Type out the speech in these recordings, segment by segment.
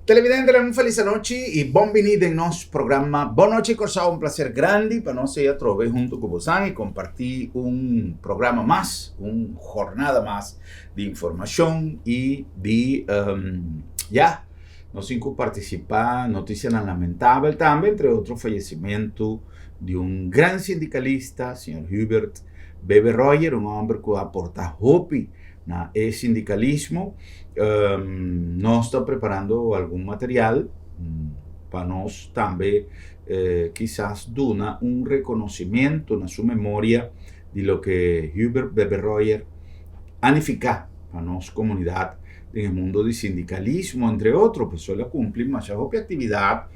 Televidente, una feliz noche y benvenuti in nostro programma. Buona noche, Corsao, un placer grande para nosotros ya trove junto con vos y compartir un programa más, una jornada más de información y de nos inco participar noticia lamentable también, entre otros fallecimiento de un gran sindicalista, señor Hubert Bebe Royer, un hombre que aporta hopi na sindicalismo. Nós está preparando algum material para nós também quizás dar um reconhecimento na sua memória de lo que Hubert Bebe Royer anifica para nossa comunidade no mundo do sindicalismo, entre outros, pessoas que cumprem uma própria atividade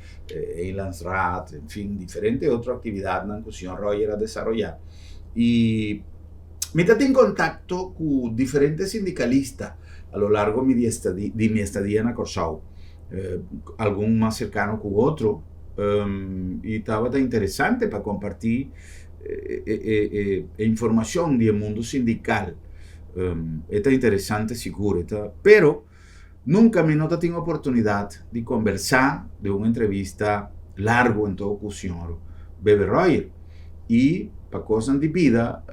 em Landsrat, enfim, diferentes outras atividades que o senhor Royer a desenvolver. E me estou em contato com diferentes sindicalistas a lo largo de mi estadía en Corsao, algún más cercano que otro, y estaba tan interesante para compartir información del mundo sindical. Está interesante, seguro, pero nunca me nota tengo oportunidad de conversar de una entrevista largo en todo con el señor Bebe Royer. Y para cosas de vida,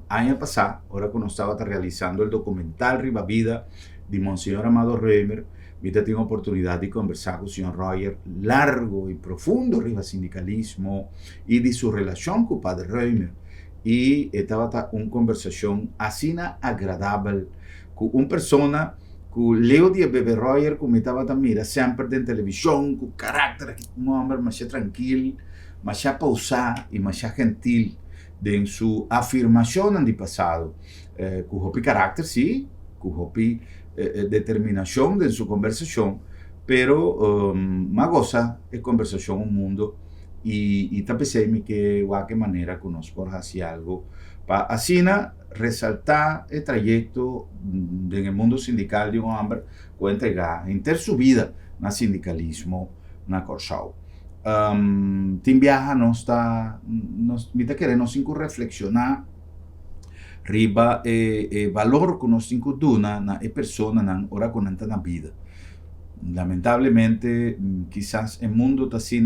año pasado, ahora que estaba realizando el documental Riva Vida de Monseñor Amado Reimer, yo tengo oportunidad de conversar con el señor Royer largo y profundo riba sindicalismo y de su relación con el padre Reimer. Y estaba una conversación así agradable con una persona que leo de Bebe Royer, que me estaba mira siempre en televisión, con carácter, un hombre más tranquilo, más pausado y más gentil en su afirmación en el pasado, con hopi carácter, sí, con hopi determinación en su conversación, pero más goza de conversación un mundo y pensé que de qué manera conozco hacer algo para así resaltar el trayecto en el mundo sindical de un hombre que entregar inter su vida en el sindicalismo en Corsao. Tim viaja mita querer nos cinco reflexionar riba valor que nos cinco duna na persona na ora conanta na vida. Lamentablemente quizás el mundo está así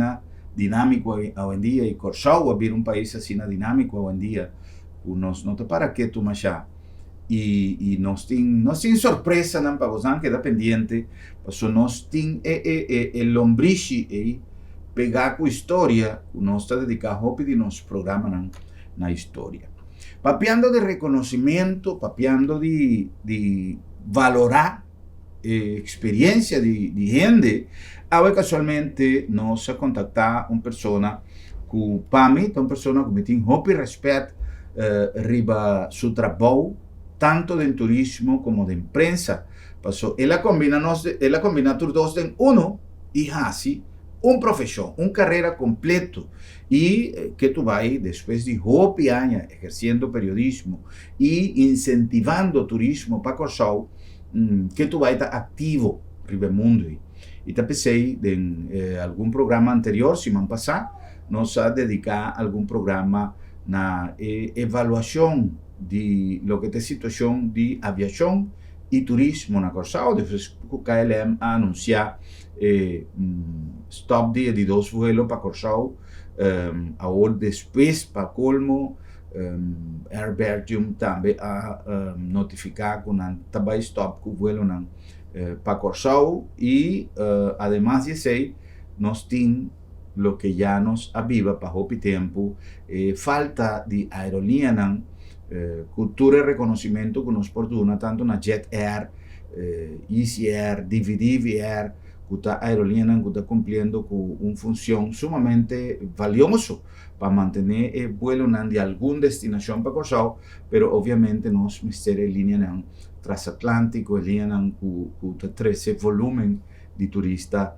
dinámico hoy en día y Corsao abrir un país así dinámico hoy en día nos no te para que tú más y nos tin sorpresa nan para vos queda pendiente paso nos tin el lombrici pegar com história, nós está dedicado a pedir nos programas na história. Papeando de reconhecimento, papeando de valorar experiência de gente, agora casualmente nós a contactar uma pessoa que para mim, uma pessoa que me tem muito respeito riba seu trabalho, tanto de turismo como de imprensa. Passou, ela combina tudo dois em uno e assim un profesión, una carrera completo y que tú vas después de 8 años ejerciendo periodismo y incentivando turismo para Corsao, que tú vas a estar activo en el mundo. Y te pensé en algún programa anterior, si me pasado, nos ha dedicado algún programa na evaluación de lo que es situación de aviación y turismo en Corsao. Después KLM a anunciar stop de 2 vuelos para Corsao, ahora después para colmo, Air Belgium también a notificar con un stop que vuelo para Corsao y además de eso, nos tiene lo que ya nos aviva para hopi tiempo, falta de aerolínea, cultura y reconocimiento que nos portuna tanto na Jet Air, Easy Air, DVD Air, que está aerolínea que está cumpliendo con una función sumamente valioso para mantener el vuelo de alguna destinación para Corsao, pero obviamente nos mister línea transatlántico, línea que 13 volumen de turistas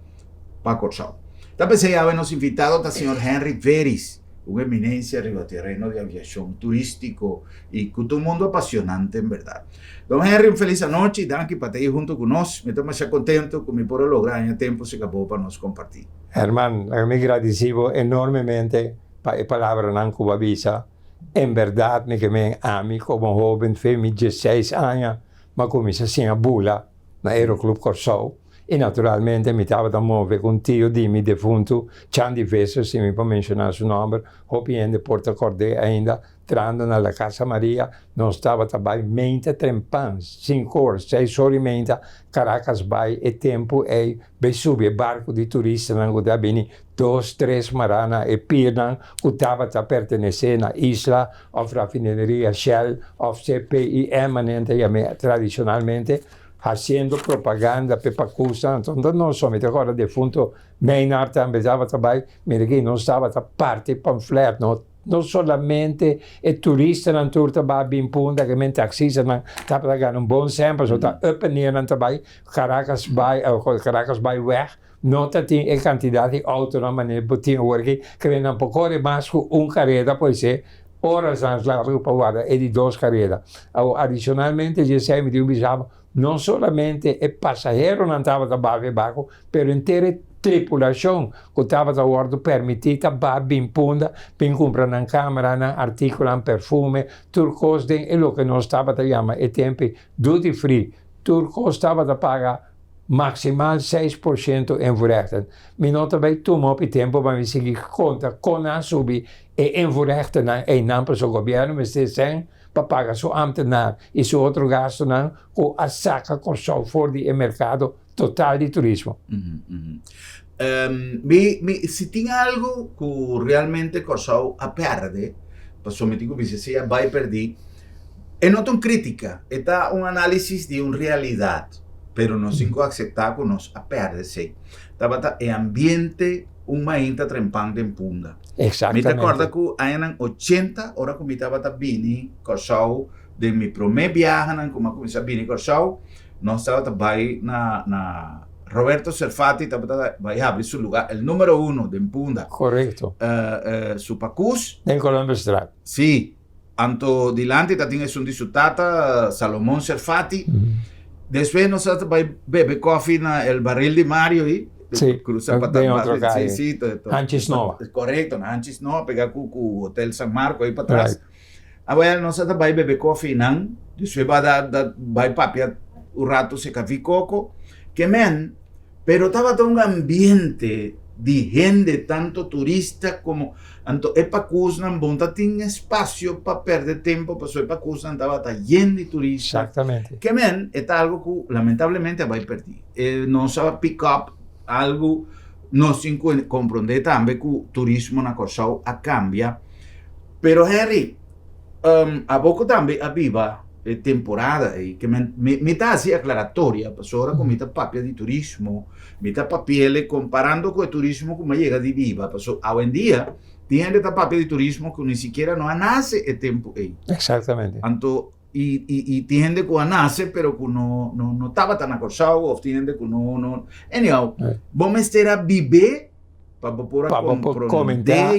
para Corsao. También se habíamos invitado al señor Henry Veris, una eminencia ribaterreno de aviación turístico y que todo un mundo apasionante en verdad. Don Henry, una feliz noche y danke para estar junto con nosotros. Me estoy más contento que me puedo lograr en el tiempo se acabó para nos compartir. Herman, me agradecivo enormemente por la palabra en Cuba Visa. En verdad, me quedé a mí como joven, fue mis 16 años, me comencé a bula en Aeroclub Corsao E naturalmente mi stava da muovere con tio di mi defunto, c'han difeso, se mi può menzionare il suo nome, hopi in de Porta Cordea ainda, trando nella Casa Maria, non stava tabai mente trempan, 5 ore, 6 ore mente, Caracas bai e tempo e besubi e barco di turisti, non guarda bene, 2-3 marana e pirnan, kutava ta pertenecere a isla, of raffineria Shell, of CPI emanente, tradizionalmente, haciendo propaganda per Pacusa, non so, mi ricordo defunto Maynard ambedava trabalho, mi non stava da parte pamphlet, non solamente i turisti non turta babi in punta che men taxis non tapa da gan un buon sempre so da up en neer aan tabai Caracas by weg nota tin e quantità di auto na maniera botin worki che ven un poco de más un carrera poi se ora sono la rupa guarda e di 2 carrera addicionalmente gli sei mi diciamo non solamente il passaggero non stava da babi baco per intere tripulazione che stava da guardo permettita babbi in punta per comprare una camera, un articolo, un perfume, turcos e lo che non stava da chiamare ai tempi duty free, turcos stava da pagare maximaal 6% in voorrechten. Mi nota bij toen op het tempo, maar we zien conta con asubi e in voorrechten na een naam zo governo, maar ze zijn paga su ambtenaar e su outro gasto não o a saca corso for di mercado total di turismo. Se tem algo que realmente corso a perde, passou me digo se sia vai perder, é não tão crítica, é um análise de uma realidade, pero não se aceitar que nós a perde sei. Tabata é ambiente uma inta trempante em punda. Exatamente. Me recorda que eram 80 horas que me estava bini corso de mi primeiro viagem, como comecei a bini corso, nós estava vai na Roberto Serfati vai abrir seu lugar, o número 1 de Punda. Correto. Su Pacus. Em Colombo Strat. Sì. Anto dilante tinha un disutata Salomón Serfati. Después nós vai beber coffee na el barril de Mario e sì, cruza de outro calle. Sì, Antes Nova. Correto, na Antes Nova, pegar com o Hotel San Marco aí para trás. Right. Agora nós vai beber coffee não, después vai papia o rato se café coco, que men, pero estava um ambiente de gente, tanto turista como tanto Epacus não bonta tinha espaço para perder tempo, para sua Epacus não estava lleno de turistas. Exatamente. Que men é algo que lamentavelmente vai perder. Não sabe pick up algo, não se compreende também que o turismo na Corsau a cambia. Pero Harry, a pouco também aviva temporada e que me dá assim aclaratória, porque agora com muita papia de turismo, muita papel comparando com o turismo como chega de viva, porque hoje em dia tem muita papia de turismo que nem sequer não nasce o tempo aí. Exatamente. Então e tem gente que nasce, pero que não estava tão acordado, ou tem gente que não. Anyhow, vamos ter a viver para comentar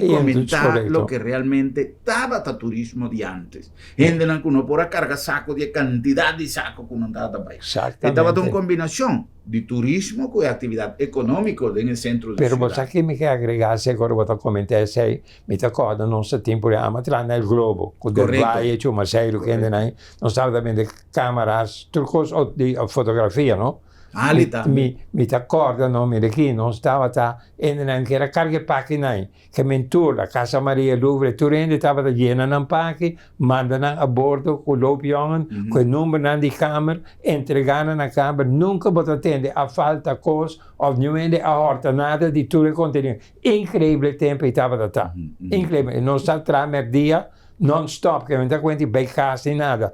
lo que realmente estaba el turismo de antes. Gente que no por carga saco de cantidad de saco que no estaba ahí. Estaba una combinación de turismo con actividad económica en el centro de la ciudad. Pero vos aquí me queda agregar, se agora vou comentar, sei, me acorda, non sa tempo di amatla nel globo, con del vai, c'è un macello che non stava da bene cameras, trucos di fotografia, no? Mi t'accorda, no? Mi chi non stava anche la carga pacchi nai, che mentur la Casa Maria Louvre Turende stava da llena nan pacchi, mandano a bordo con l'opiongen, con il numero di camera, entregano na camera, nunca pot attende a falta cos, of niente a horta nada di tutto il contenuto. Incredibile tempo stava da ta. Incredibile, non sta tra merdia, non stop, che non da quanti bei casi nada.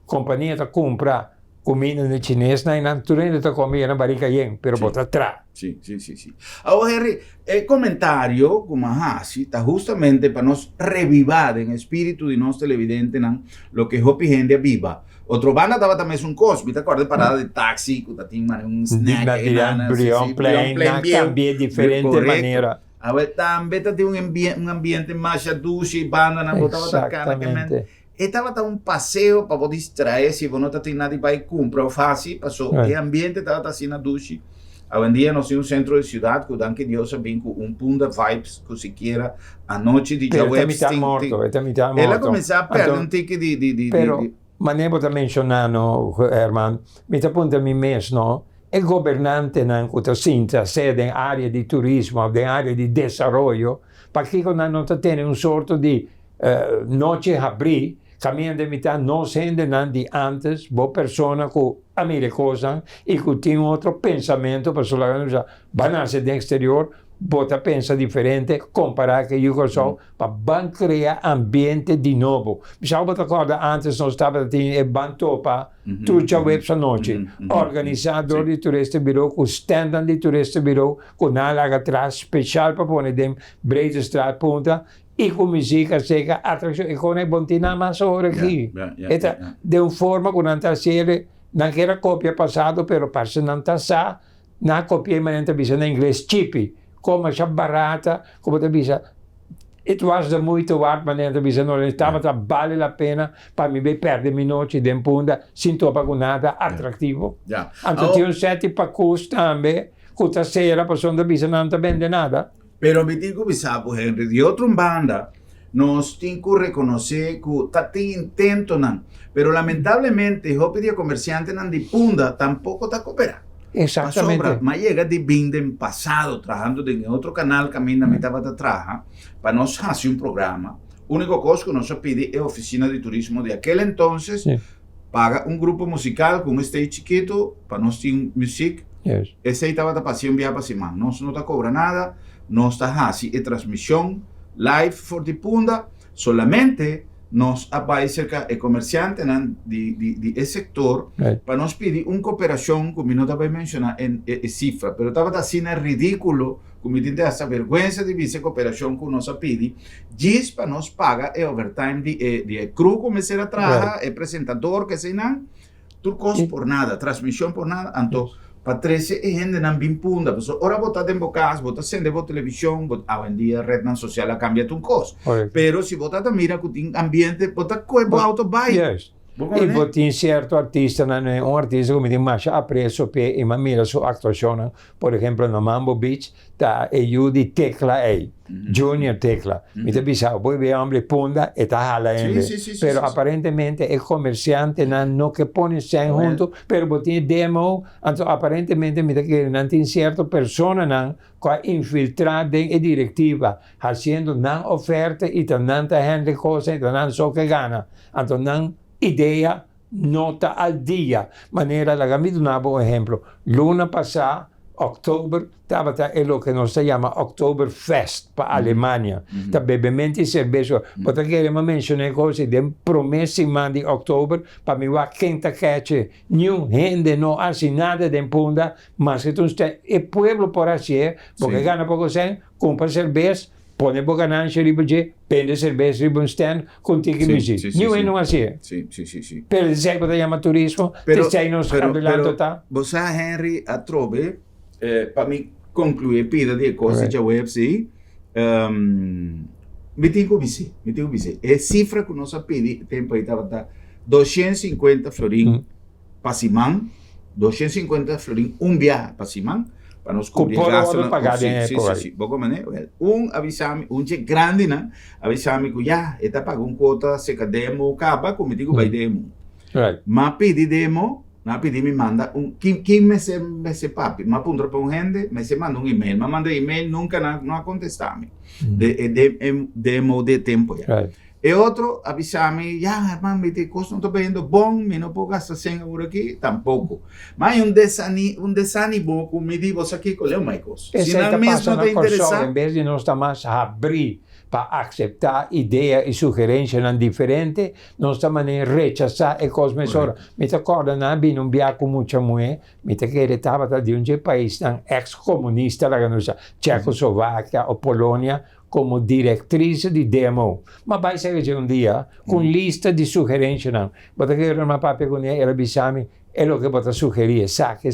Compagnia da compra comida nel cinese, na naturalmente da comida na barrica yen, pero bota atrás. Sí. Ahora, Henry, el comentario, como está justamente para nos revivar en el espíritu de nuestro televidente, lo que Hopi gente viva. Otro banda estaba también un cosmi, ¿te acuerdas? Parada de taxi, un snack, un plane, cambia diferente manera. Ahora también tiene un ambiente más dushi, banda, botaba Exactamente. Estava um passeio para poder distrair, se você não tem nada para comprar, fácil, passou. O ambiente estava assim na ducha. Hoje em dia, nós temos um centro de cidade, que danke Deus, vem com ponto de vibes, que se queira, a noite de Jaweb. Ela começou a perder tique de... Pero, ma ne potrei menzionare, Herman, mi appunto a me mesmo, e governante non sinta se in area di turismo o in area di sviluppo, perché non tiene un sorto di noce abri, cammina di metà non sente di antes, bo persona con amire cosa e che tiene un altro pensamento, per la banarsi dell'esterior, bota pensa differente, comparare che io so, ma ban crea ambiente di nuovo. Mi sa che antes non stava e bantopa, tu già web sa noce, organizzatore di turisti bureau, con stand di turisti bureau, con una atrás speciale per ponere brede straat punta, e con musica seca, attrazione, e con i bontina ma ora qui. De un forma con una serie, non era copia passato, però perse non sa, una copia in bisogna in inglese chippy. Come c'è barata, come ti dice, it was the muito waard, ma non ti non stava a vale la pena per mi perdere noci di punta, sintopa con nada attrattivo. Anche ti un set per questo tambe, questa sera persona bisogna non vende nada. Pero mi dico bisabo Henry, di otra banda, nos tinco reconocer que tati intento nan, pero lamentablemente i hopi di comerciante nan di punta tampoco ta coopera. Exactamente. Ma llega di binden pasado trabajando en otro canal que a mí me estaba atrás para nos hacer un programa. Único cosa que nos pide es oficina de turismo de aquel entonces. Paga un grupo musical con un stage chiquito para nos tener música. Ese estaba de pasión viaja para Simán. No te cobra nada. No está haciendo transmisión live for the punta. Solamente nos aparece el comerciante de ese sector para nos pedir una cooperación, como no te voy a mencionar en cifra, pero estaba así ridículo, como tiene esa vergüenza de esa cooperación que nos pide, GIS para nos paga el overtime de crew como se la trabaja, el presentador que se nan, turcos por nada, transmisión por nada, entonces para 13 gente nan bin punta, pues ahora votar en bocas, votar sende por televisión, hoy en día red social ha cambiado un costo. Pero si votar mira que tiene ambiente, votar con auto bike. E votin certo artista, un artista come di Masha ha preso per e mira su actuazione, per esempio no Mambo Beach, da EU di Tecla A, Junior Tecla. Mi te bisao, poi vediamo le punta e ta hala però apparentemente il commerciante non che pone sen junto, per votin demo, apparentemente mi te che non in certo persona non qua infiltrata e direttiva, haciendo non offerte e tanta gente cose, non so che gana, anto non idea nota al día. Manera la gamita un buen ejemplo. Luna pasada, octubre, estaba lo que nos se llama Oktoberfest para Alemania. Ta bebimenti e cerveja. Porque le mencioné cosas de promessi di octubre para mi va quinta cache. New gente no hace nada de punta, mas entonces el pueblo por así, porque gana poco sen, compra cerveza. Pone bocananche ribuge, pende cerveza ribu un stand, contigo musica. Não assim. Sì. Per esempio, ti chiama turismo, ti stai non scambiando ta. Você, Henry, a trove, para me concluir, pida de coisas já web, sim. Me digo você. É cifra que nós pedi, tempo aí estava 250 florin para Simão, 250 florin viaje para Simão. Para nos cobrir gastos. Sì. Poco manejo. Avisami, che grande, ¿no? Avisami que ya, esta pagó un quota seca demo capa, como digo, by demo. Ma pidi demo, ma pidi mi manda ¿quién me se papi? Ma punto per un gente, me se manda un email. Ma manda email, nunca no ha contestado. Demo de tempo ya. E outro, avisami, hermano, me costa não estou pagando bom, me não posso gastar 100 euros aqui, tampouco. Mas um desânimo, como me diz aqui, com o mais coisa. Se não mesmo te interessar, em vez de nós estamos a abrir para aceitar ideias e sugerências diferentes, nós estamos a rechazar e coisas melhores. Me recordo, não viajo com muita mulher, me te que estava de um país ex-comunista, Tchecoslováquia ou Polônia, como diretriz de demo. Ma vai ser um dia com lista de sugerências não. Bota que uma papel com ela bisami é o que bota sugerir, saque.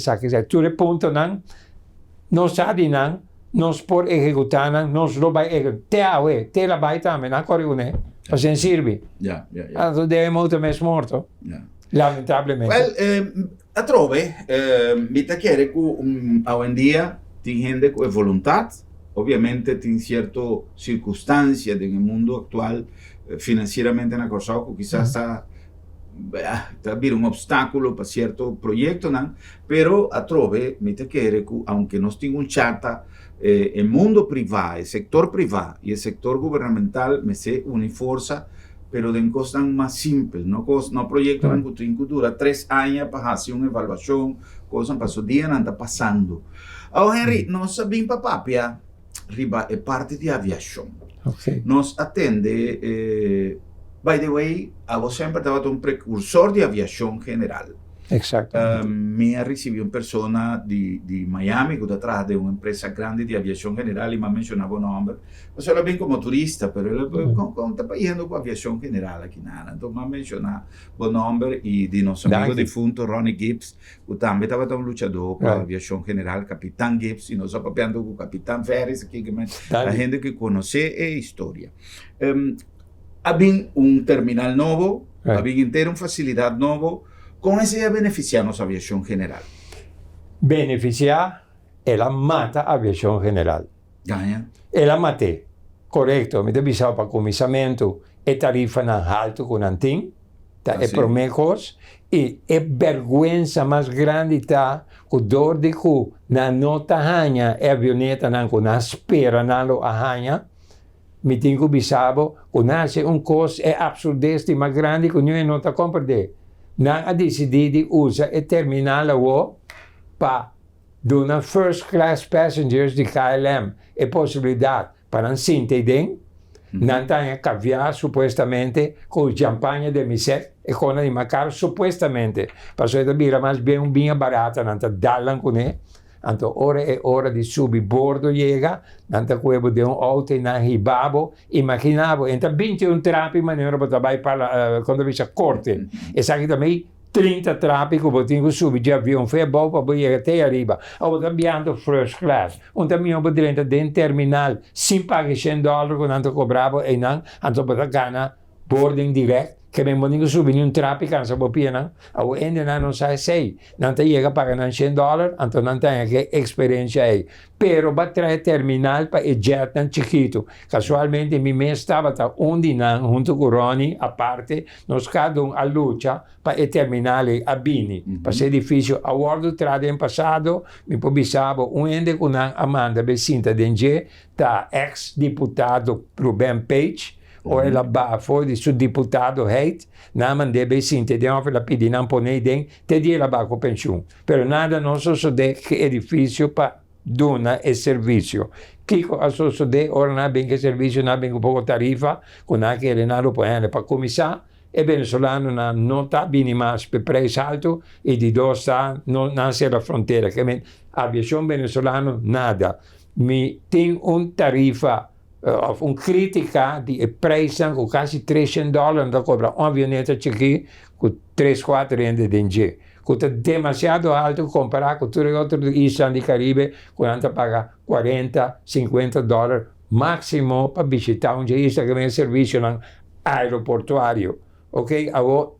Tu le ponto não sabe não por executar não lo vai te la vai também não corre né. Para servir. Então demo também é morto. Lamentavelmente. Well, a trove, mi te quiere que hoy en día tem gente com vontade. Obviamente tiene ciertas circunstancias en el mundo actual financieramente en acosado que quizás está abrir un obstáculo para cierto proyecto, ¿no? Pero a trove, me te quiere, aunque no esté un chata, el mundo privado, el sector privado y el sector gubernamental me se uniforza, pero de cosas más simples, no proyectos que dura 3 años para hacer una evaluación, cosas pasó día no está pasando. Ahora, Henry, nos sabemos papá, riba è parte di aviación. Okay. Nos atende, by the way, vos sempre stato un precursor di aviación general. Exacto. Me ha recibido una persona di Miami che trabaja de una empresa grande di aviación general y me ha mencionado un nombre. Yo solo bien como turista, pero él está yendo con aviación general aquí nada. Entonces me ha mencionado un nombre y de nuestro amigo difunto Ronnie Gibbs, que también estaba un luchador con aviación general, Capitán Gibbs, y nos papeando con Capitán Ferris, aquí que la gente que conoce es historia. Había un terminal nuevo, había entero una facilidad nueva. Come si beneficia a aviación general? Beneficia ela mata a aviación general. Ganha. Ela mate. Correcto. Me bisava para comissamento e tarifa na alto con antin. Tá é promecos e é vergüenza mais grande tá o dor de cu na nota hanha e avioneta nan com na espera nalo a hanha. Me tenho bisavo o nasce costo é absurdeste mais grande que não nota compreender. Nang a decididi usa e terminale wo pa dona first class passengers di KLM e possibilità para un sinte ding nantanya caviar supostamente con champagne de misek e con di macar supostamente passo da birra mas bem un binha barata nanta dallan con e anto ora e ora di subi bordo llega nanta cuevo de un auto na hibabo immaginavo enta 21 trapi ma ne ero tabai parla quando vi corte e sai também 30 trapi che potevo subito già avião foi bom para ir até arriba o cambiando first class un também o dentro del terminal sem pagar $100 quando cobravo e não anto para gana boarding direct che mi moningo subito un trapi cansa po piena o ende non sai sei nanta llega pagano $100 anto non tem che esperienza è però battere terminal pa e jet nan chiquito casualmente mi stava ta undinan junto con Ronnie a parte non scado a luce pa e terminale a Bini pa se edificio a World Trade in passato mi pobisavo un ende con Amanda Besinta Dengue ta ex deputato Ruben Page ora ela foi de seu deputado heet, namen de sim te deu la pedi não pone den te dia la com pensione. Pero nada não so de que edifício pa dona e serviço. Kiko a so de ora na bem que serviço na bem um pouco tarifa, com aquele nado para para começar e venezuelano na nota mínima per preço alto e di dosta non nasce la frontiera che aviação venezuelano nada. Mi tem tarifa of un critica di prijzen con quasi $300 da cobra un avioneta aqui con 3-4 rende DNG. Custa demasiado alto comparado con tutte le altre isole di Caribe, quando paga $40-50 máximo per visitare un isla che viene servizio aeroportuario. Ok?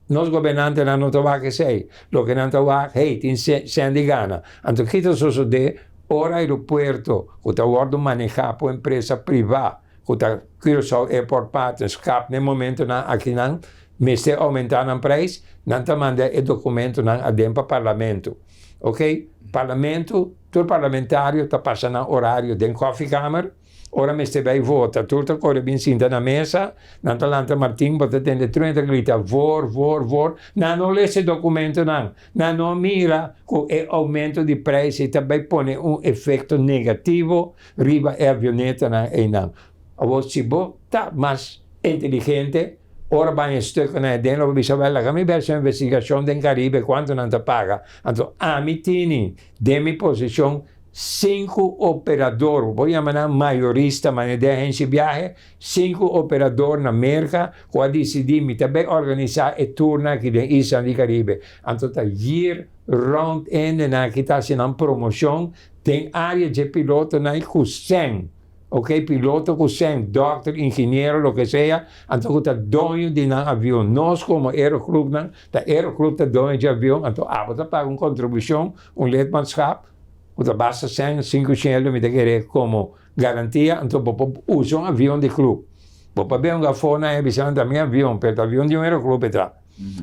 Nos governantes non trovano che sei, lo che non trovano è in Sandy Ghana. Anto questo so de ora aeroporto, que está guardo manejar por empresa privada, que está quiero só airport partners, cap no momento na aqui não, me está aumentando o preço, não tá manda o documento na adempa parlamento, ok? Parlamento, todo parlamentário está passando horário de coffee camera, ora me está vai vota, tudo corre bem sinta na mesa, não tá lanta Martin, bota tende 30 grita vor, não lê esse documento não mira com o aumento de preço e também põe efeito negativo riba e avioneta não. A você tá mais inteligente, ora vai stuk na dentro bisa bella che mi verso investigazione del Caribe quanto non ti paga, anto amitini demi posizione 5 operadores, voy a llamar mayorista, ma ne dejen viaje, 5 operadores na América, que decidimos também organizar e turno aqui na Isla do Caribe. Então, year round ende na que está sendo promoção, tem área de piloto na Cusen, ok? Piloto Cusen, doctor, engenheiro, lo que sea, então está dono de um avião. Nós, como Aeroclub, da Aeroclub está dono de avião, então, você paga uma contribuição, lidmaatschap, que basta 500 me querer como garantia, então uso um avião de clube. Para ver um gafona é visando também avião, pero avião de um aeroclube está.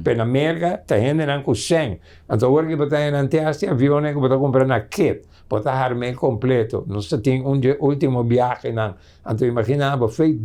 Per America, ta gente nan ku 100. Então, agora que botar em teste, avião que botar comprar na kit, botar armé completo. Nós tem último viagem nan. Então, imaginava, foi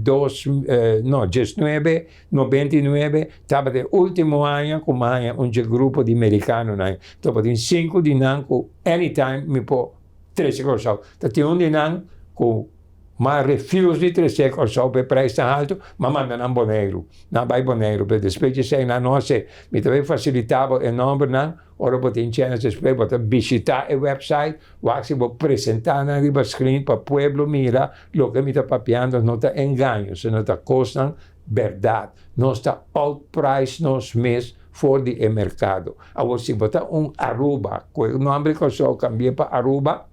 99, estava de último ano com um grupo de americanos nan. Então, tem 5 de nan com anytime me pô 3 corso. Então, tem de nan com mas refuse di 3 corso per preço alto, ma mandano un bonero. Non vai bonero, per specie se na noce mi deve facilitare il numero, non? Ora potete incendiare, se spero, potete visitare il website, si può presentare arriba screen per pueblo mira, lo che mi sta papiando non sta inganno, se non sta costando verdad, non sta alt price, non smesso fuori del mercato. Allora si vota un Aruba, quel nome che so cambia per Aruba,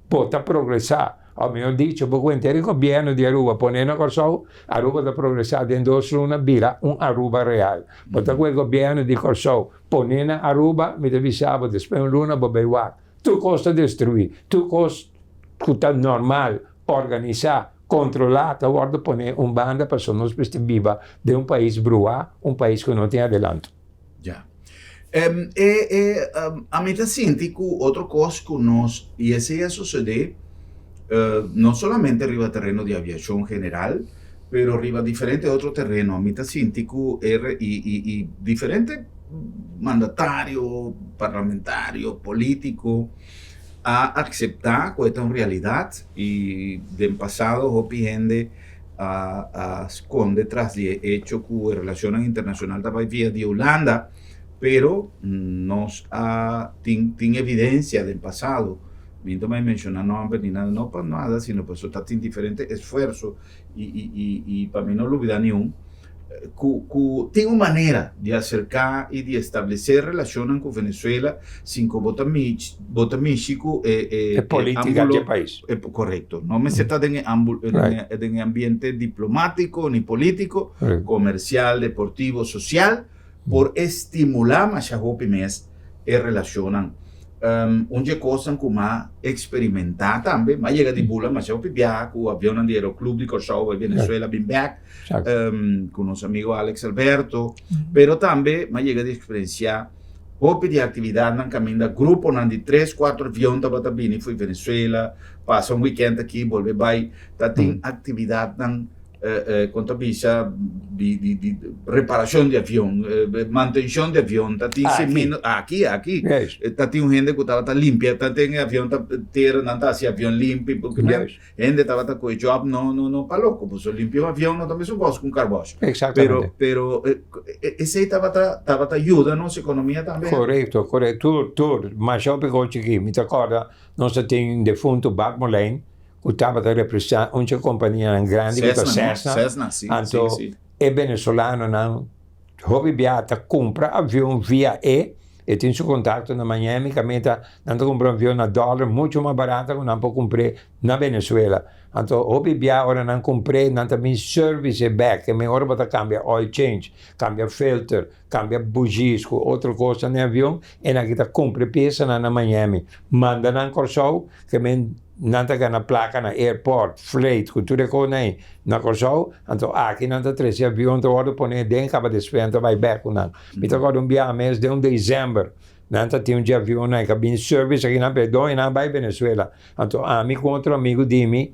può progressare. Mi hanno detto, perché il governo di Aruba ponendo corso, Aruba da progressare in una birra, un Aruba reale. Perché quel governo di corso, ponendo Aruba, mi devisavo, después un luna, bobewa. Tu costa destruire, tu costa normal, organizzare, controllata, guarda, ponere un banda per sono viva di un paese bruà, un paese che non tiene adelanto. Già. A me senti che altra cosa che nos, e se succede, no solamente arriba a terreno de aviación general, pero arriba a diferentes otros terrenos. A mí te siento que y diferentes mandatarios, parlamentarios, políticos, a aceptar que esta es una realidad y del pasado hopi gente a esconde tras de hecho que relaciones internacionales estaba vía de Holanda, pero nos tiene evidencia del pasado. No me mencionar nombres ni nada, no para nada, sino pues está en diferentes esfuerzos y para mí no lo olvidar ni un. Tiene una manera de acercar y de establecer relaciones con Venezuela sin que vota México política del país. Correcto, no me se está en ambiente diplomático ni político, comercial, deportivo, social, por estimular más a mes relacionan. Onde cosa come experimentare também, mas chega di bula, mas eu pibiaco, o avião de aeroclub de Kosovo, Venezuela, been back, con nosso amigo Alex Alberto, pero também, mas chega di experienciar, hopi di attività nel cammino da gruppo, di 3-4 avioni da Batabini, fui Venezuela, passa un weekend aqui, volve vai, tem attività quanto bisa di reparazione di avion, manutenzione di avion, aqui, tati un gente che stava limpia, tati avion terra, non si avion limpi, perché gente stava con i job no palocco, posso limpio avion, non también sono cose con carbono. Pero ese stava aiuta nostra economia também. Corretto, tu, ma shop che mi ricorda, non si tem un defunto Bart Molijn, que estava a representar uma companhia grande, que Cessna, sim. É venezuelano, não. Hobby Beata compra avião via e tem seu contato na Miami, que não compra avião na dólar, muito mais barato que não pode comprar na Venezuela. Então, Hobby Beata ora não comprei, não também service back, que melhor para cambiar oil change, cambia filter, cambia bugies, outra coisa no avião, e na kita compra peça na Miami. Manda na corso, que nanta que na placa na airport, flight, cultura coisa aí, na corso, então aqui nanta 13 aviões, então hora põe dentro, acaba de espera, vai back não. Me toca viagem mês de dezembro, nanta tem de avião na cabine service aqui na Pedro e na vai Venezuela. Então me com outro amigo de mim,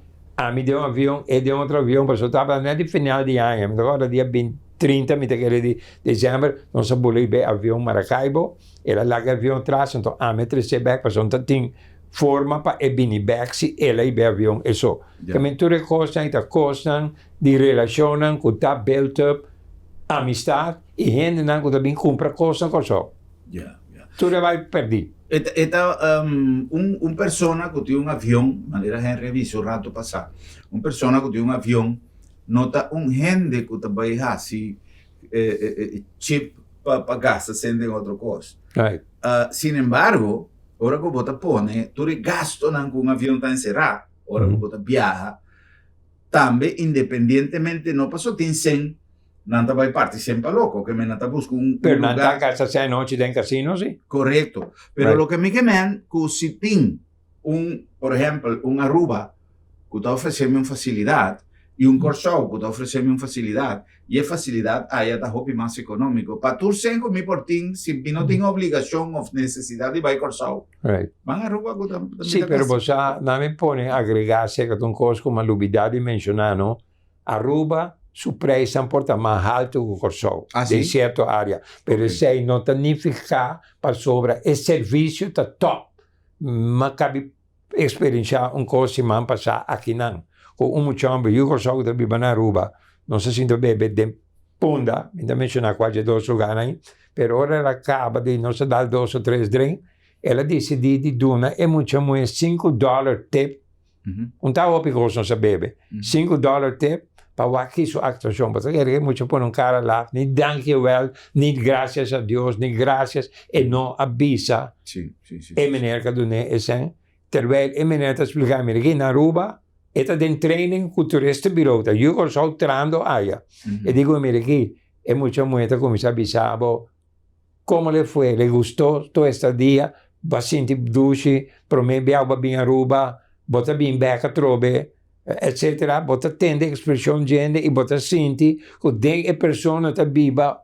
me deu avião e deu outro avião, porque eu estava nem de final de ano, agora dia 30 de dezembro, nós bolei bem avião Maracaibo, ela larga avião atrás, então me 13 back, porque eu tem forma para e bini back ela e avião e so. Que menture costan di relacionan con ta built up amistad e gente nan con também compra coisa com so. Tu le vai perdi. Un persona que tiene un avión, manera Henry visto un rato pasar, un persona que tiene un avión, nota un gente que trabalha assim, chip para gastar sem outra coisa. Sin embargo, ora que você põe, tu gasto com um avião tá encerrado, ora que você viaja, também, independentemente, não passou, tem 100, não vai parte sempre louco, que me não busca Pero lugar. Pero não casa 6 noite em casino, sim? Correto. Pero lo que me queman, que se tem por exemplo, Aruba, que está oferecendo uma facilidade, E um Corsol que oferece-me uma facilidade. E a facilidade aí é da hobby mais econômico. Para tu ser com por ti, se não tem obrigação ou necessidade de vai Corsol. Right. Van a Aruba com da Sì, però você non mi pone aggregarsi con un costo come l'ubità di menzionare, no? Aruba su preço importa mais alto que o Corsol, sim? em certa área. Pero se não significa para sobre, o serviço está top. Mas cabe experienciar costo que man passar aqui não. Com chamba, o Corsol da biba na Aruba, não se sinto bem de punda, ainda mencionar quase 2 lugares, pero ora ela acaba de não se dar 2 ou 3 drinks, ela decide de duna e muito mais $5 tip. Não está o picoso não se bebe. $5 tip para aqui sua actuação. Porque é muito por cara lá, nem dankjewel, nem graças a Deus, nem graças e não avisa. Sim. E meneer que doen is terwijl e meneer está explicando que na Aruba está de training com o turistenbureau. Tá eu só trando aí. E digo mire que é muito muito como se avisava como le foi, le gostou todo este dia. Va sentir duche, per me biava bem Aruba, bota bem becca trobe, etc. Bota tende expressão gente e bota senti que de persona ta biba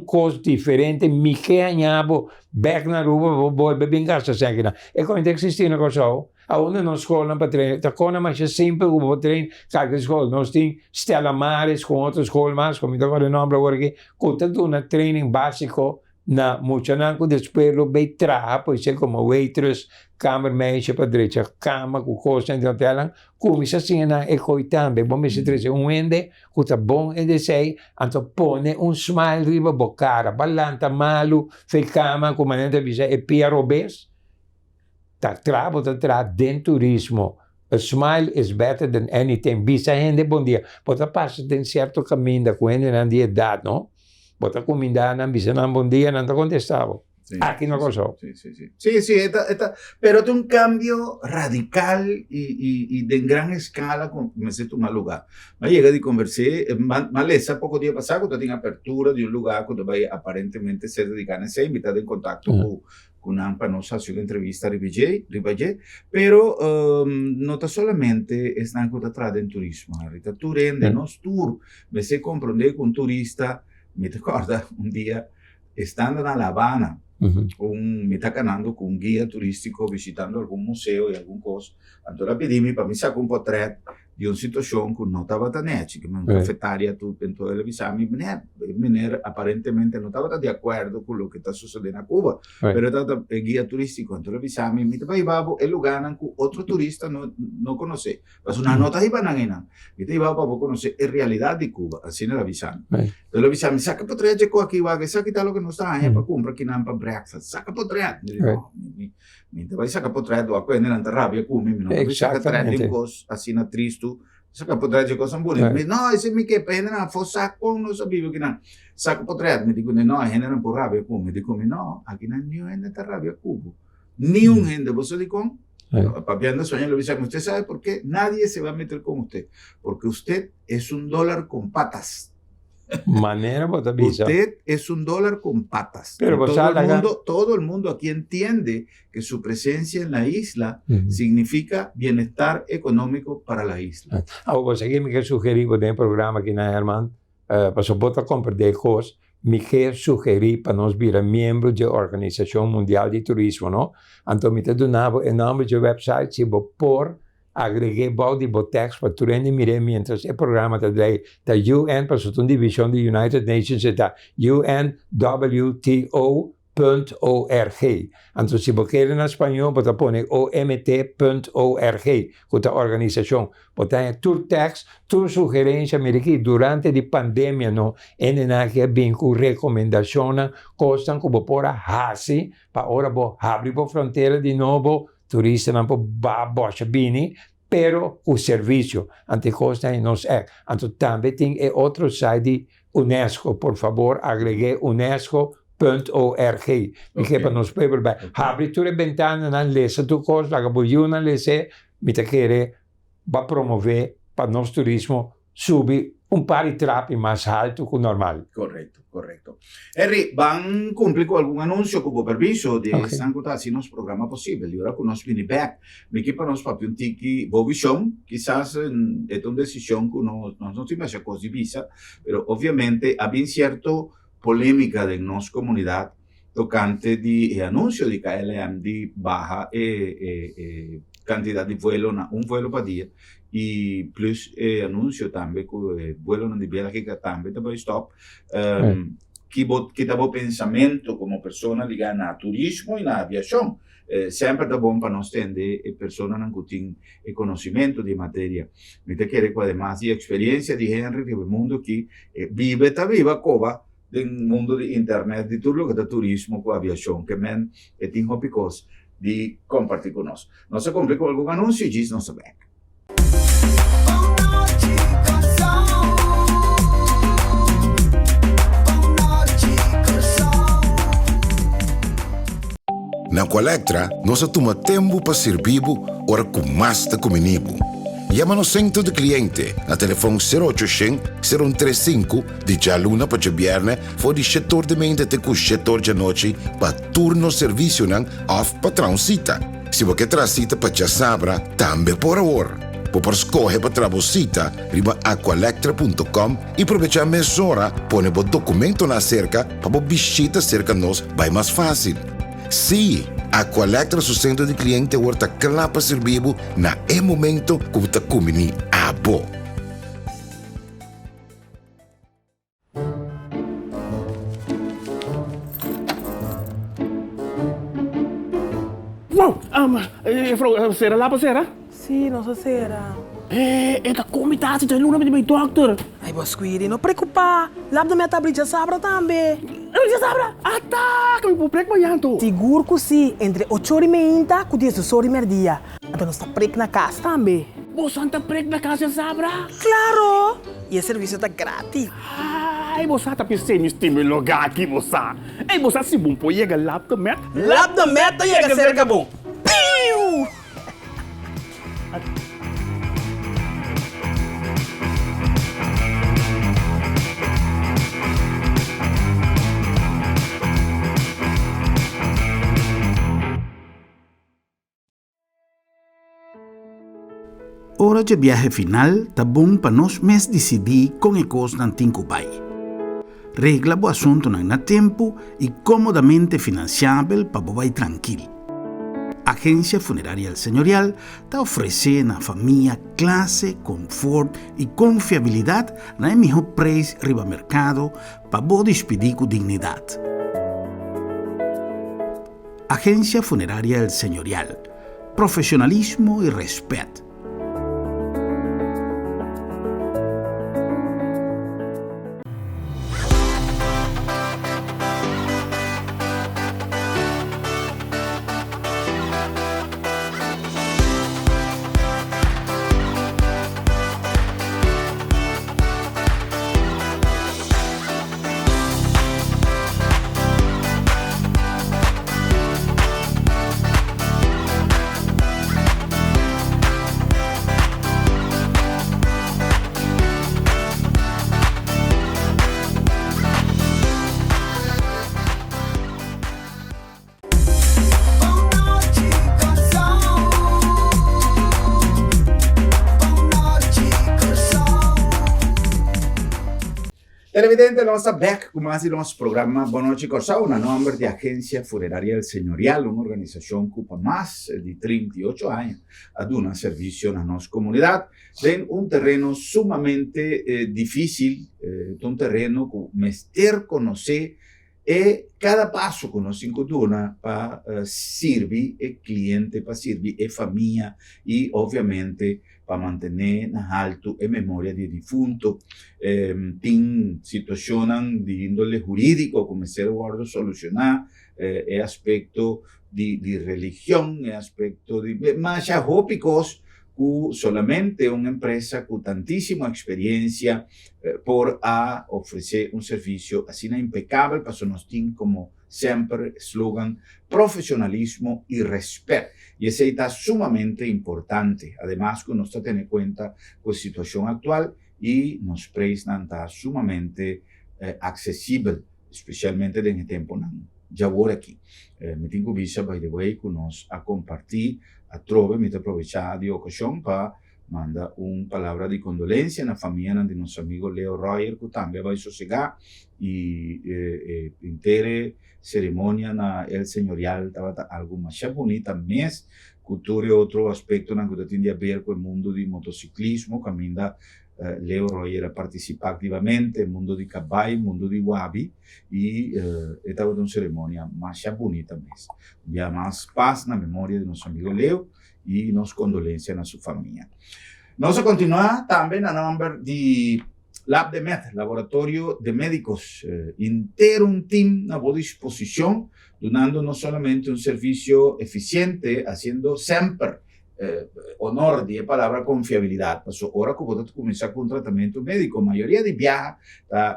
coisa diferente, mi che agnavo, back na Aruba, volve bem casa seguina. E come existe una cosa, aonde non scola per treno, ta cona ma c'è sempre un treno, che scuola, non sti Stella Maris con altre scuole, ma come da il nome ora che con un training basico na muchananco después lo ve trabaja pues como waitress kamermeisje padrecha cama com coisa en hotel come se sina e coitambe bom me se trece un ende cuta bon e de sei anto pone un smile riba bocara ballanta malu fe cama come nente vise e pia robes ta denturismo. A smile is better than anything. Bisa gente bom dia. Pota passa den certo caminho da quando na di età, no? Bota comida, non bisogna un buon dia, non ti contestavo. Sí, Aquí no lo so. Sí, pero es un cambio radical y de gran escala, me siento un lugar. Me llega de conversar, maleza poco día pasado, cuando tenía apertura de un lugar que va aparentemente ser dedicado a ser invitado en contacto con AMPA, nos hace una entrevista a Ribajé, pero no solamente es algo que trae en turismo, ahorita tú rende, nos tour, me sé comprender con un turista. Me recorda un día estando en La Habana, me está ganando con un guía turístico visitando algún museo y algún cosa. Entonces pedí para mí sacar un portrait de una situación que no estaba tan hecha, que una cafetaria, entonces le avisaba, mi aparentemente no estaba de acuerdo con lo que está sucediendo en Cuba, pero estaba el guía turístico, entonces le avisaba, mi país el lugar en que otro turista no conoce, pues una nota ahí van a ganar, mi país para conocer la realidad de Cuba, así le avisaba. Entonces le avisaba, saca portrait de aquí, va, que saca lo que no está ahí para comprar aquí para breakfast, saca portrait. Mi país saca portrait, o a nella rabbia come mi non saca portrait di cose assim na triste, saca portrait di cose buone. No, esse mi che pena fosse con non sapevo che na saca portrait, mi dico no, è un po' rabbia come, dico no, aqui não é nessa rabbia cubo. Nenhum gente, você dico, papiando sueño le dice, usted sabe por qué nadie se va a meter con usted, porque usted es un dólar con patas. Manera usted es un dólar con patas. Pero todo el mundo aquí entiende que su presencia en la isla significa bienestar económico para la isla. Você que me quer sugerir para um programa aqui na Herman, para suportar compra de coisas, me quer sugerir para nós virar membro da Organização Mundial de Turismo, não? Então me donava o nome do website, se por agreguei balde botex para turende mire mientras el programa da UN para uma divisão da United Nations está unwto.org. Então se você quer em espanhol, você pode omt.org, que é a organização. Você tem tour text, tour sugerência, mire que durante a pandemia não é bem com recomendação, costam que você pode fazer para agora abrir a fronteira de novo. Turista não pode bocha bini, pero o serviço anticosta nos é. Então também tem outro site de UNESCO, por favor, agregue unesco.org. Porque para nos poder abrir tua ventana, não lesa tu coisa, la bujuna lese, me te querer va promover para nosso turismo subir un par di trappi más alto che normale. Corretto. Henry, van cumplir con algún anuncio como permiso de Ok. San Cotas y nos programa posible. Y ahora con nos viene back. Mi equipo nos papi un tiki visión. Quizás es una decisión que no se me hace cosa visa, pero obviamente había cierta polémica de nuestra comunidad tocante de anuncio de KLM de baja cantidad de vuelo, un vuelo para día. Y plus anuncio también que vuelo de Bélgica también te stop que estava pensamento como persona ligada a turismo e na aviação sempre tá bom para nós entender pessoas que têm conhecimento de matéria me te quer com además de experiência de Henry de mundo que vive cova do mundo de internet de tudo que é turismo com aviação que men tem hobbies de compartilhar conosco não se cumpre com algum anúncio e diz não sabe. Na Colectra, nós toma tempo para servir ora com mais da comunibo. Llama no centro de cliente na telefone 0800-035 de já luna para viernes for de setor de mente até com setor de noite para turno serviço não off para transita. Se você traz cita para já sabra, também por hora. Por escolher para trabalhar, riba aqualectra.com e aproveitar a mesura, põe o documento na cerca para visita cerca nós vai mais fácil. Sim, a Colectra su centro de cliente worta clapa servibo na momento que você comini a bo. Wow, será lá para será? Sì, non so se era. Esta comitasse de luna de doctor. Ai, Bosquiri, non preoccupare. L'abdo mi tablica sabra tambe. Já sabe? Tá, que me prego banhando. Sicuro que sì, entre 8 ore e meia, con 10 ore merdia. Então non sta prego na casa tambe. Vos santa prego na casa sabra? Claro! E il servizio è gratis. Ai, vos santa pensei mi stimolo lugar aqui, vos sa. Ei, vos sa se bom pô chega lá também. L'abdo meta e che cerca bom. Piu! Hora de viaje final tá bom para nós mesmos decidir com a coisa não tem que vai. Regla o assunto na tempo e comodamente financiável para vai tranquilo. Agência Funerária El Señorial está oferecendo à família classe, conforto e confiabilidade na melhor preço riba mercado para você despedir com dignidade. Agência Funerária El Señorial. Profissionalismo e respeito. Televidente, nós estamos back com mais nosso programa Boa Noite Corsão, na nome de Agência Funerária El Señorial, uma organização que por mais de 38 anos aduna serviço na nossa comunidade. Tem terreno sumamente difícil, um terreno que mester conhecer e cada passo que nós encontramos para servir o cliente, para servir a família e, obviamente, para manter na alto a memória de defunto. Tem situações de índole jurídico, como ser guardo solucionar, aspecto de religião, aspecto de mais tópicos que solamente uma empresa com tantíssima experiência por a oferecer serviço assim impecável, para nós tem como sempre slogan profissionalismo e respeito. E esse está sumamente importante, además que nós está tendo em conta com a situação atual y nos prestan está sumamente accesible, especialmente en el tiempo ya voy aquí. Me tengo visa, by the way, que nos a compartir, a trove, me aprovechar de ocasión para mandar una palabra de condolencia a la familia de nuestro amigo Leo Royer, que también va a sosegar y intere ceremonia na el señorial estaba algo más bonita mes, cultura y otro aspecto que tiene a ver con el mundo del motociclismo, camina Leo Royer a participar activamente el mundo de caballo, mundo de wabi y estaba una ceremonia más bonita mes. Ya más paz en la memoria de nuestro amigo Leo y nos condolencias a su familia. Nos continúa también a nombre de Lab de Med, Laboratorio de Médicos, inteiro un team a buena disposición, donando no solamente un servicio eficiente, haciendo siempre honor de palabra confiabilidad. Pues ahora que vos comenzar con un tratamiento médico, mayoría de viaja,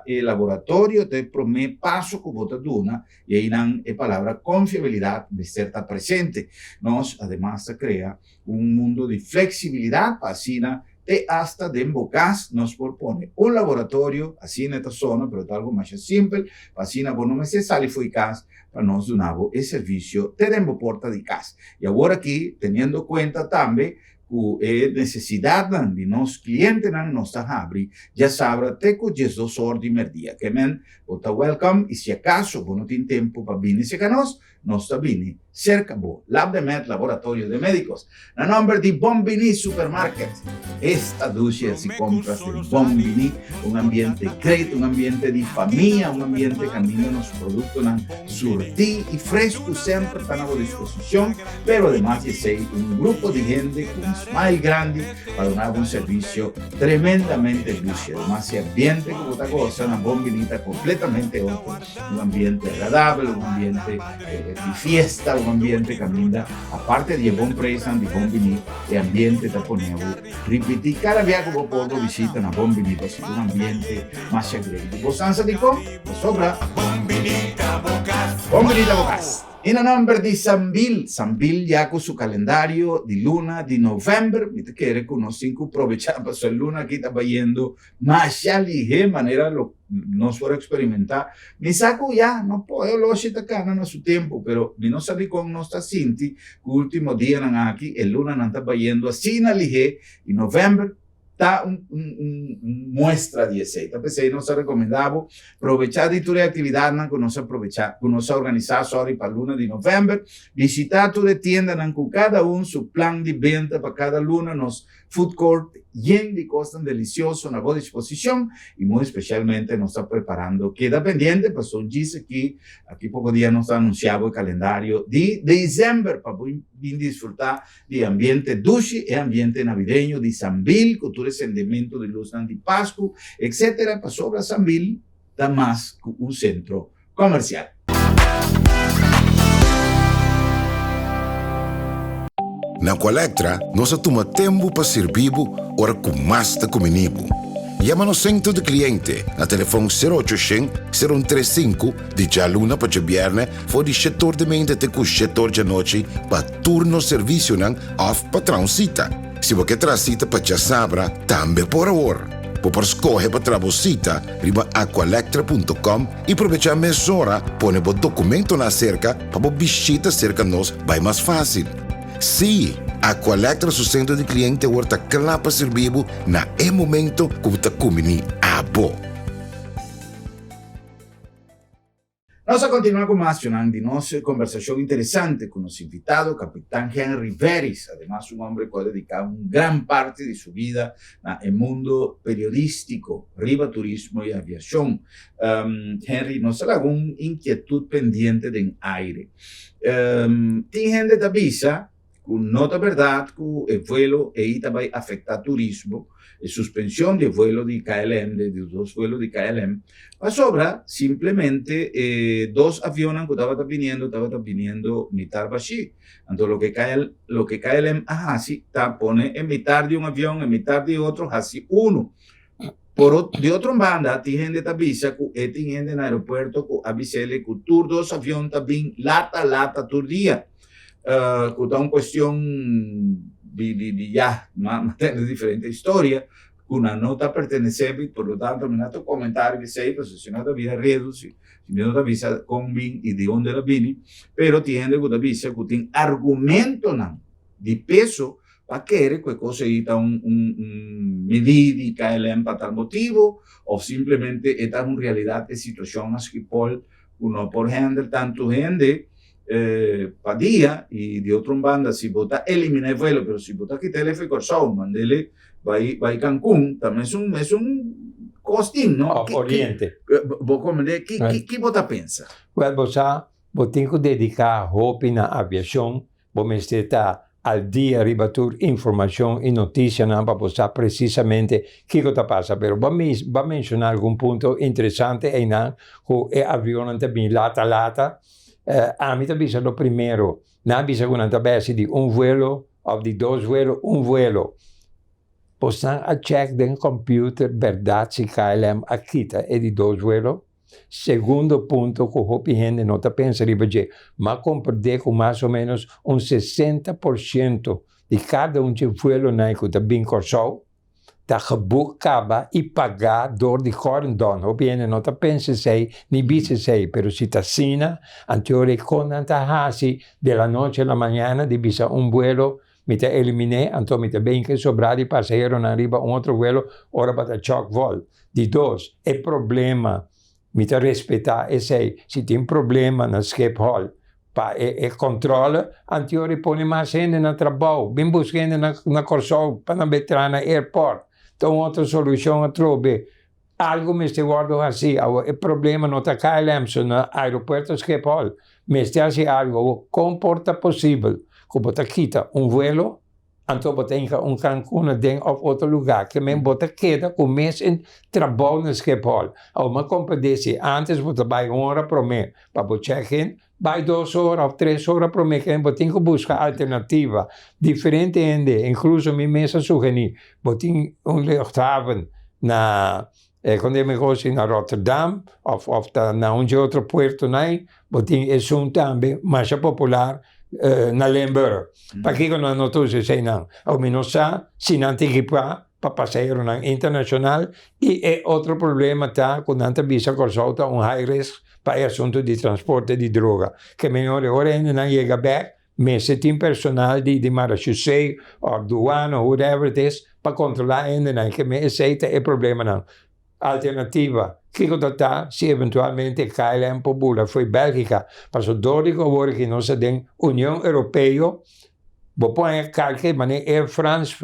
el laboratorio te promete paso que vos dona y ahí dan palabra confiabilidad de ser presente. Nos además se crea un mundo de flexibilidad para así de hasta de Embocas nos propone un laboratorio así en esta zona, pero algo más simple, para así no me se sale fue casa para nos donar el servicio de Dembo Porta de casa. Y ahora aquí, teniendo cuenta también que necesidad de nos clientes nos abrir, ya sabrá teco 2 horas de merdia, que men, está welcome, y si acaso vos no tienes tiempo para venir a nos está vini cerca bo Lab de Med, Laboratorio de Médicos, la nombre de Bombini Supermarket. Esta ducha si compras de Bombini, un ambiente great, un ambiente de familia, un ambiente que camina los productos surti y fresco siempre están a vuestra disposición, pero además de ser un grupo de gente con un smile grande para dar un servicio tremendamente dulce. Además de ambiente como otra cosa, una Bombini está completamente otro, un ambiente agradable, un ambiente de fiesta, un ambiente que camina, aparte de buen precio, de buen vino, el ambiente te pone repetir cada día que vos puedo visitar a buen vino, es un ambiente más agradable. ¿Vos ansa di con? Sobra. Bombinita Bocas. En el nombre de Sambil ya con su calendario de luna de noviembre, me te quiere que unos 5 aprovechar para su luna aquí está yendo más ya de manera no suelo experimentar. Me saco ya, no puedo lo hacer acá en su tiempo, pero mi no salí con nuestra Cinti, que último día aquí, el luna no está yendo así en y noviembre. Está muestra de aceite. Pensei, nos recomendava aprovechar de toda a atividade que nós aprovechar, que nós organizar só para a luna de novembro, visitar toda a tienda com cada su plan de venta para cada luna, nos food court lleno de cosas deliciosas, una buena disposición y muy especialmente nos está preparando, queda pendiente, pues son dice que aquí poco día nos ha anunciado el calendario de diciembre para disfrutar de ambiente dulce y ambiente navideño de Sambil, cultura de encendimiento de luz de Pascua, etcétera. Para sobre Sambil, da más que un centro comercial. Na Colectra, nós toma tempo para servir ora com mais de comunibo. Llama no centro de cliente a telefone 0800-035 de já luna para viernes for de setor de mente até com setor de noite para turno serviço nan off patrão cita. Se você traz cita para já sabra, também por hora. Por escolher para trabalhar riba aqualectra.com e aproveitar a mesura, põe o documento na cerca para visita cerca nós vai mais fácil. Sim, a Colectra su centro de cliente horta clapa servibo na momento que está comini abo. Vamos a continuar con más de nuestra conversación interesante con nuestro invitado, Capitán Henry Veris, además un hombre que ha dedicado una gran parte de su vida al mundo periodístico, riba turismo y aviación. Henry, nos ha alguna inquietud pendiente del aire. Tiene gente que avisa nota verdad que el vuelo va a afectar turismo, suspensión de vuelo de KLM, de 2 vuelos de KLM, para sobra simplemente 2 aviones que estaban viniendo mitad baixí. Entonces lo que KLM hace, pone en mitad de un avión, en mitad de otro, hace uno. De otra banda, hay gente que avisa que hay gente en el aeropuerto que avisa que todos 2 aviones también lata todo día. Que está una cuestión de diferente historia, una nota pertenecente, por lo tanto, me nato comentar que sei, pues si no te visa reduzir, si no te visa con bin y de dónde la vini, pero tiene que te visa que tiene argumento de peso para querer que cosa está medida que le para tal motivo, o simplemente esta es una realidad de situaciones que uno por ejemplo, tanto gente para día y de otra banda, si vota eliminar el vuelo, pero si vota quitar el F-Corsao, mandele va a Cancún, también es un costín, ¿no? Oriente. ¿Qué vota pensa? Well, vos tengo que dedicar roupa na aviação, vos estar al dia ribatur informação e notícia para postar precisamente o que está passando. Pero va mencionar algum ponto interessante e não que o avião também lata. A mim também é o primeiro. Não bisa com a base de vuelo ou de dois vuelos, vuelo. Postan a check den computer verdade se KLM akita é de dois vuelos. Segundo ponto que o gente não está pensando, mas compreender que mais ou menos 60% de cada de vuelo que está bem cortado, está gebucado e pagado door de corendon. O gente não está pensando nem bice sei, pero se está assim, anterior com tanta hasi de la noche a la mañana de bisa vuelo, me te eliminé, então me te bem que sobrar de passageiro na riba outro vuelo, ora para choque vol. De dois, é problema. Me te respeitar e sei, se tem problema na Schiphol, e controla, anteriore põe mais gente na trabalho, bem buscando na Corsol, para não entrar na airport. Então, outra solução a trobe. Algo me está guardando assim, o problema não está KLM, no aeroporto Schiphol, me está assim algo, comporta possível, que você quita vuelo, então você tem Cancún ou outro lugar, que mesmo você queda com mês em trabalho no Schiphol. Uma competência, antes você vai 1 hora por mês, para você check-in, vai 2 horas ou 3 horas por mês, que você tem que buscar alternativa, diferente ainda, incluso minha mesa sugerir, você tem luchthaven quando eu me gosto na Rotterdam, ou na outro puerto, você tem também, mais popular, na Limburg. Para que não notou-se sei não. Ao menos se não tem que para passageiro internacional e é outro problema tá quando não visa corsolta high risk para assunto de transporte de droga. Que melhor agora ainda não chega back, mas se tem personal de marechaussee ou aduana ou whatever it is para controlar ainda não, que me aceita é problema não. Alternativa, que está se eventualmente KLM Pobula foi Bélgica, passou 12 agora que nós temos União Europeia, vou pôr qualquer maneira Air France,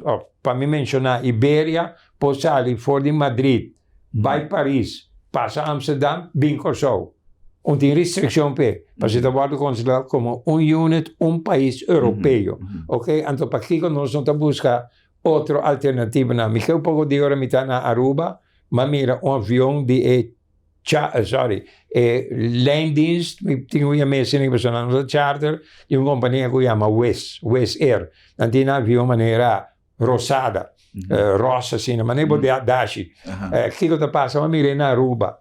para me mencionar Iberia, pode sair fora de Madrid, vai Paris, passa Amsterdam, bem Corsol. Não tem restrição para você está considerado como unit, país europeu, ok? Então, para que nós não estamos buscando outra alternativa, não? Me quer pouco de hora me está na Aruba, mas mira, avião de lijndienst, tinha uma mesa em personal charter, e uma companhia que chama West Air. Não tem avião maneira rosada, rosa assim, mas nem pode dashi. Que está passando, mira na Aruba.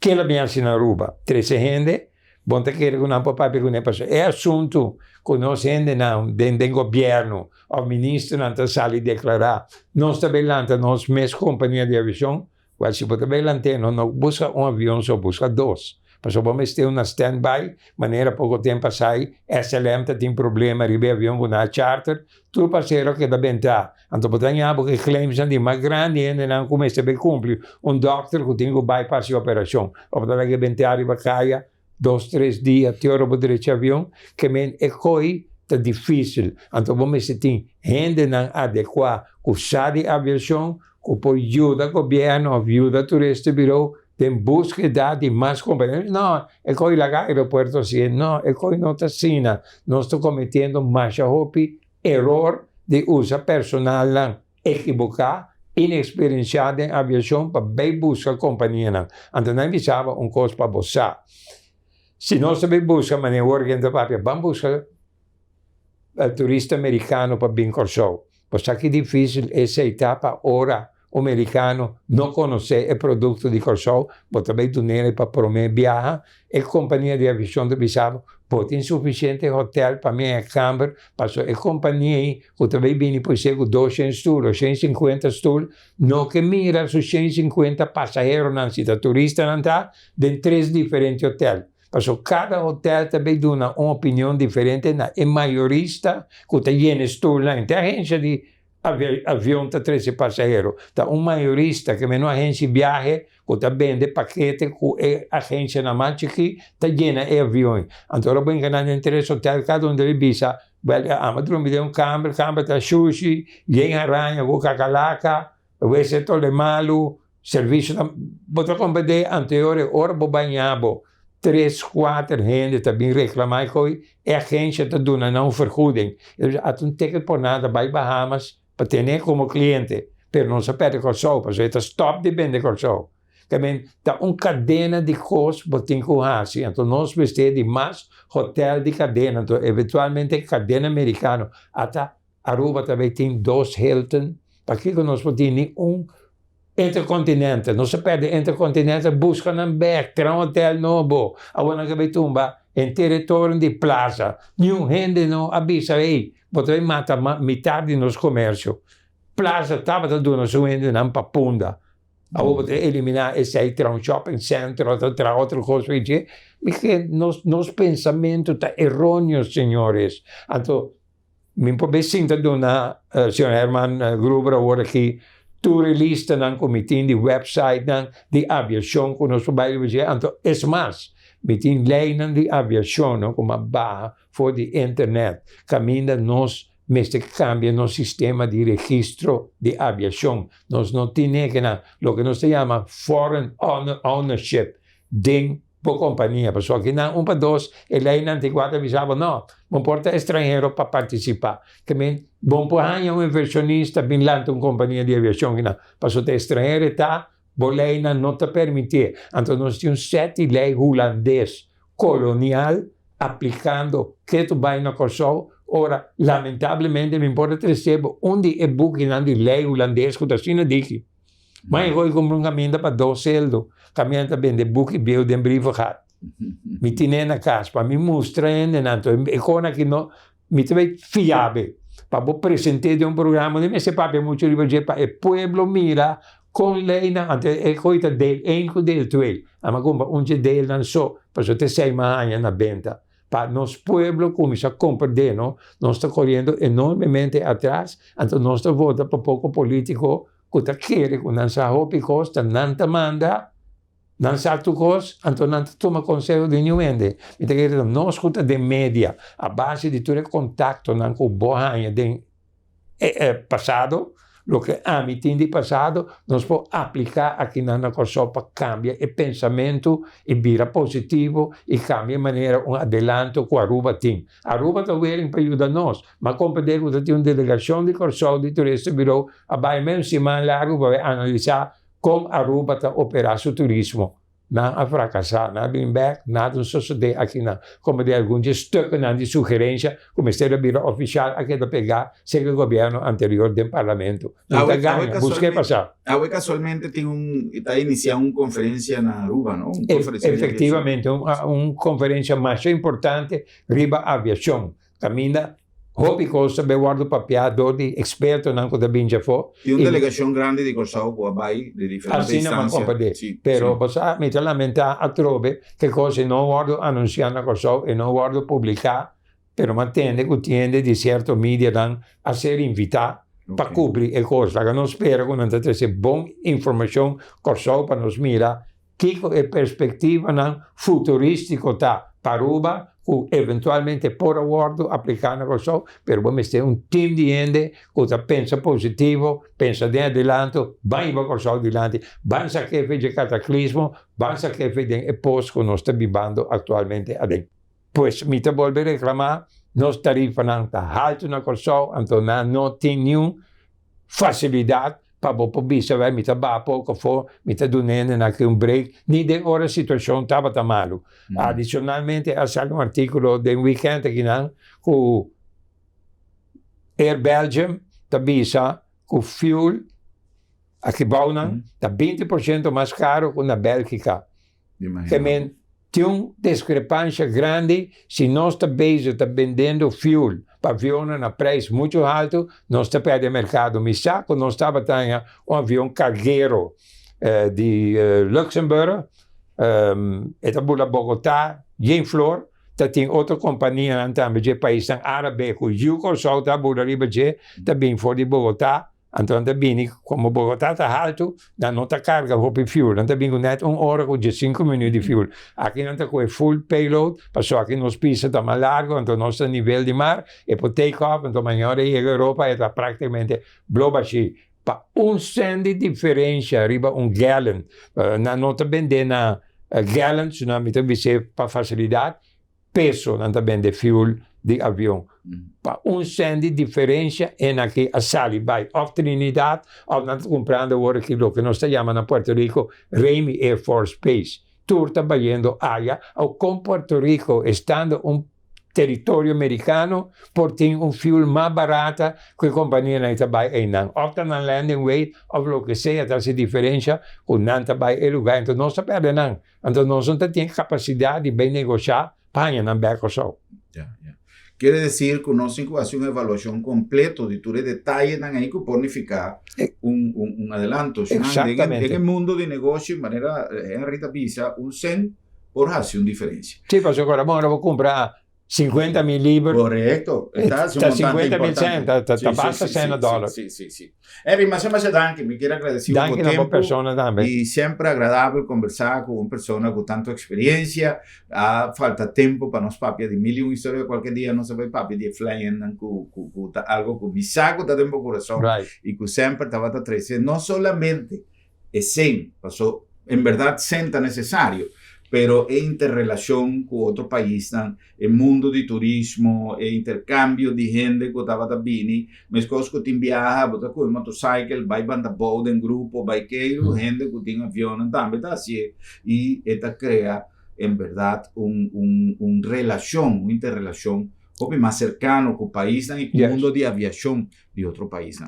Que ela vem assim na Aruba? 13 gente, bom te querer que não pode pagar com pessoa. É assunto que nós gente não, dentro do governo, o ministro não está sali declarar, nós também nós mesma companhia de aviação. Se você vai lanterna, não busca avião, só busca 2. Mas vamos ter uma stand-by, maneira pouco tempo sai, SLM tem problema, ribe avião com a charter, tudo parceiro que dá bem tá. Então, você tem que claims de mais grande, ainda não começa a cumprir. Doctor que tem que bypass a operação. Ou você vai bem tá, arriba caia, 2, 3 dias, teoro para direito avião, que é coi, tá difícil. Então, vamos ter gente não adequada, que sabe a aviação, que pode ajudar o governo, ajuda turista virou, tem búsqueda de mais companhias. Não, é que lá no aeroporto assim, não, é que não está assim. Nós estamos cometendo mais erro de usar personal equivocado, inexperienciado em aviação para bem buscar companhia. Então, não avisava coisa para você. Se nós também buscamos, maneira orgânica, vamos buscar o turista americano para bem corso. Porque que difícil essa etapa ora o americano não conhecer o produto de Corsol, mas também dinheiro para promover viajar, e companhia de aviação de Bissau pode insufficiente hotel para minha câmara, passo a companhia, que também vem por ser 200 stool, 150 stool, não que mira os 150 passageiros na cidade, turista não está, de 3 diferentes hotéis. Passo cada hotel também dá uma opinião diferente, na é maiorista, que tem stool, não tem agência de avião para 13 passageiros, tá maiorista que menor agência de viagem, que vende paquete, que é agência na marcha que está llena de aviões. Então, eu vou enganar em 3 hotéis, cada um deve bisa, Amador me deu câmera tá sushi, em aranha, vou cacalaca, vou ser todo malo, serviço, vou competir anterior, hora vou banhar, 3, 4 gente também reclamar que a agência está dando não vergoeding. Há um ticket por nada, vai Bahamas, para ter como cliente, mas não se perde com o show, porque está stop de vender com o show. Também está uma cadena de coisas que tem que fazer. Então, nós precisamos de mais hotel de cadena. Então, eventualmente, cadena americana. Até Aruba também tem 2 Hilton. Para que nós podemos ter intercontinente. Não se perde intercontinente, busca um back, tem um hotel novo. Agora que vai tumba em território de plaza. Nenhum gente não avisa aí. Você mata metade de nosso comércio. Plaza estava dando sua gente não para punda. Agora eliminar esse aí, ter um shopping center, ter outra coisa. Porque nosso pensamento está errôneo, senhores. Então, me pode sentir de uma, senhor Herman Gruber, agora que turista ng committee de website de aviação que nós trabalhamos. Então, é mais, meeting lei de aviação, como barra for de internet, caminha nós mestre cambia no sistema de registro de aviação. Nós não temos o que nós chama foreign ownership de por companhia. Pessoal que não, para 2, e lei não te guarda avisava, não importa estrangeiro para participar. Que bom por aí um inversionista, bem lá uma companhia de aviação que não, passou ter estrangeiro está, a lei não te permitir. Então nós temos 7 leis holandês colonial aplicando que tu vai na Kosovo. Ora, lamentavelmente, me importa recebo onde é booking de lei holandês que assim não diz. Mas eu vou comprar um caminho para 2 celdos. Caminho também de book veio de brief gehad. Me tinha na casa para me mostrar então é coisa que não me também fiável para apresentar de programa de me se papi muito rivolger para o pueblo mira com lei na é coisa dele del 2. Ama compra dele não só para você ter 6 anos na venda. Para nosso pueblo começa a compreender, não? Nós está correndo enormemente atrás, então nós está votando para pouco político que está querendo, que não sabe o que não te manda, não sabe o que então não toma conselho de ninguém. Então, nós escuta de média, a base de todo contato com o boa de passado, o que a mitin de passado, nós podemos aplicar aqui na Kosovo para cambiar o pensamento e vira positivo e cambia de maneira um adelanto que a Aruba tem. A Aruba está willing para ajudar nós, mas como poder ter uma delegação de Kosovo de turista virou a menos semana largo para analisar como a Aruba está operar seu turismo. Não a fracassar, não bem back, nada suceder aqui não. Como de alguns estudos de sugerência, como se vira oficial aqui de pegar, segue o governo anterior do parlamento. Não ganha, busque passar. Agora casualmente está iniciando uma conferência na Aruba, não? Efectivamente, uma conferência mais importante, riba aviação. Caminha. Hobby Costa, eu guardo papel de experto não que também já foi. E uma delegação grande de Kosovo vai de diferentes instâncias. Sì, però posso mi lamentare a trove che cose non guardo annunciare a Kosovo e non guardo pubblicare, però mantenne che tiende di certo media a essere invitato per coprire le cose. Che non spero che non sia buona informazione Kosovo per nos mira che è prospettiva futuristico ta Aruba que eventualmente por acordo aplicar na Kosovo, pero vamos ter um time de gente que pensa positivo, pensa de adelanto, vai para Kosovo adiante, vai a que fez cataclismo, vai a que fez o posto que nós estamos vivendo atualmente adentro. Pois, me te volver a reclamar, nós tarifas não está alto na Kosovo, então não tem nenhuma facilidade para poder saber, me está pouco for, me está dando aqui break, nem de hora a situação estava tão malo. Adicionalmente, há um artigo de weekend aqui não, que Air Belgium está bisa que o fuel aqui bom está 20% mais caro que na Bélgica. Imagino. tem uma discrepância grande se nós estamos vendendo fuel para avião a preço muito alto, nós estamos perdendo mercado. Me saco, nós estamos tendo um avião cargueiro de Luxemburgo, estamos em Bogotá, em Flor, tem outra companhia também de país árabe, com o sol está também fora de Bogotá. Então, também, como Bogotá está alto, não está carga de fuel. Então, também, net 1 hora com 5 minutos de fuel. Aqui não está com full payload, passou aqui nos pistas está mais largo, então nosso nível de mar, e por take-off, então, amanhã chega a Europa, está praticamente blobaxi. Para cent de diferença, arriba gallon. Não está vendendo gallon, senão para facilidade, peso, não está vendendo fuel de avião. Para cent de diferença é aqui a sali vai of Trinidad, ou não está comprando agora aquilo que nós chamamos na Puerto Rico Remy Air Force Base. Tu está vendo allá, ou com Puerto Rico, estando território americano, por ter fuel mais barato que a companhia não está aí não. Ou está na landing weight, ou o que seja, essa diferença, o não está aí lugar, então nós está perdendo. Então nós não temos capacidade de bem negociar, para não beco só. Quiere decir que nós temos que fazer uma avaliação completa de todos os detalhes aí que podem ficar adelanto. Exatamente. En el mundo de negócio, de maneira, Rita Pisa, cent por fazer uma diferença. Sim, mas agora vou comprar 50.000 libras. Correcto. Está 50.000 centavos, basta $100. Sí. Henry, mas danke, me quero agradecer por tempo. Uma pessoa também. E sempre agradável conversar com uma pessoa com tanta experiência. Falta tempo para nós papiar de 1001 histórias. Qualquer dia nós vamos papiar de flying com algo que me saco da tempo coração. Right. E que sempre estava a trazer. Não solamente é sem, passou, em verdade, sem tá necessário. Pero é interrelação com outro país, é mundo de turismo, é intercâmbio de gente que estava também, mas coisas que tem viaja, bota com motorcycle, vai banda boat em grupo, vai queiro, gente que tem avião também, tá assim, e esta cria, em verdade, relação, uma interrelação, pouco mais cercano com o país e com o mundo de aviação de outro país.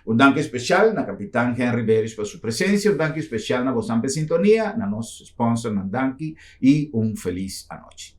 Danke especial na capitão Henry Beres por sua presença, danke especial na vossa sintonia, na nosso sponsor, na Danke, e feliz a noite.